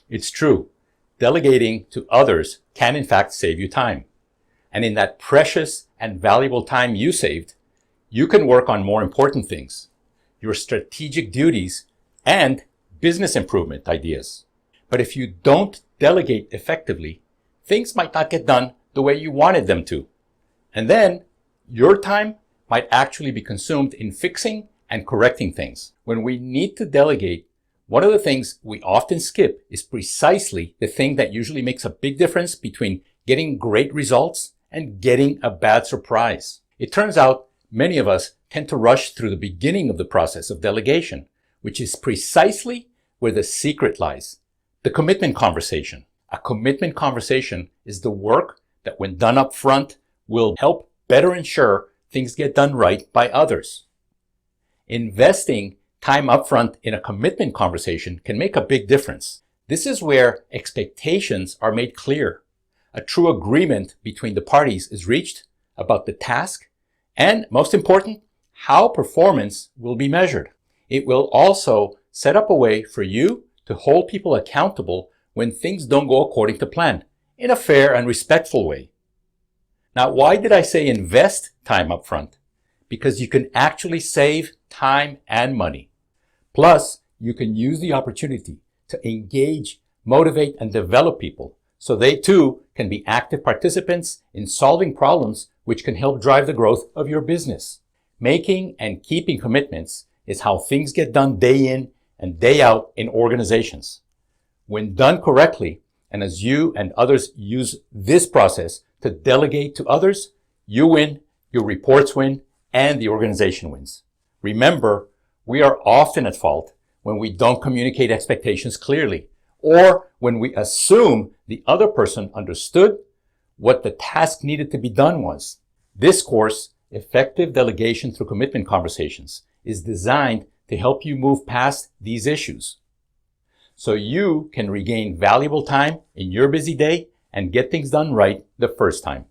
It's true. Delegating to others can in fact save you time. And in that precious and valuable time you saved, you can work on more important things, your strategic duties and business improvement ideas. But if you don't delegate effectively, things might not get done the way you wanted them to. And then your time might actually be consumed in fixing and correcting things. When we need to delegate, one of the things we often skip is precisely the thing that usually makes a big difference between getting great results and getting a bad surprise. It turns out many of us tend to rush through the beginning of the process of delegation, which is precisely where the secret lies. The commitment conversation. A commitment conversation is the work that, when done up front, will help better ensure things get done right by others. Investing time upfront in a commitment conversation can make a big difference. This is where expectations are made clear. A true agreement between the parties is reached about the task and, most important, how performance will be measured. It will also set up a way for you to hold people accountable when things don't go according to plan, in a fair and respectful way. Now, why did I say invest time up front? Because you can actually save time and money. Plus, you can use the opportunity to engage, motivate, and develop people so they too can be active participants in solving problems which can help drive the growth of your business. Making and keeping commitments is how things get done day in and day out in organizations. When done correctly, and as you and others use this process to delegate to others, you win, your reports win, and the organization wins. Remember, we are often at fault when we don't communicate expectations clearly, or when we assume the other person understood what the task needed to be done was. This course, Effective Delegation Through Commitment Conversations, is designed to help you move past these issues so you can regain valuable time in your busy day and get things done right the first time.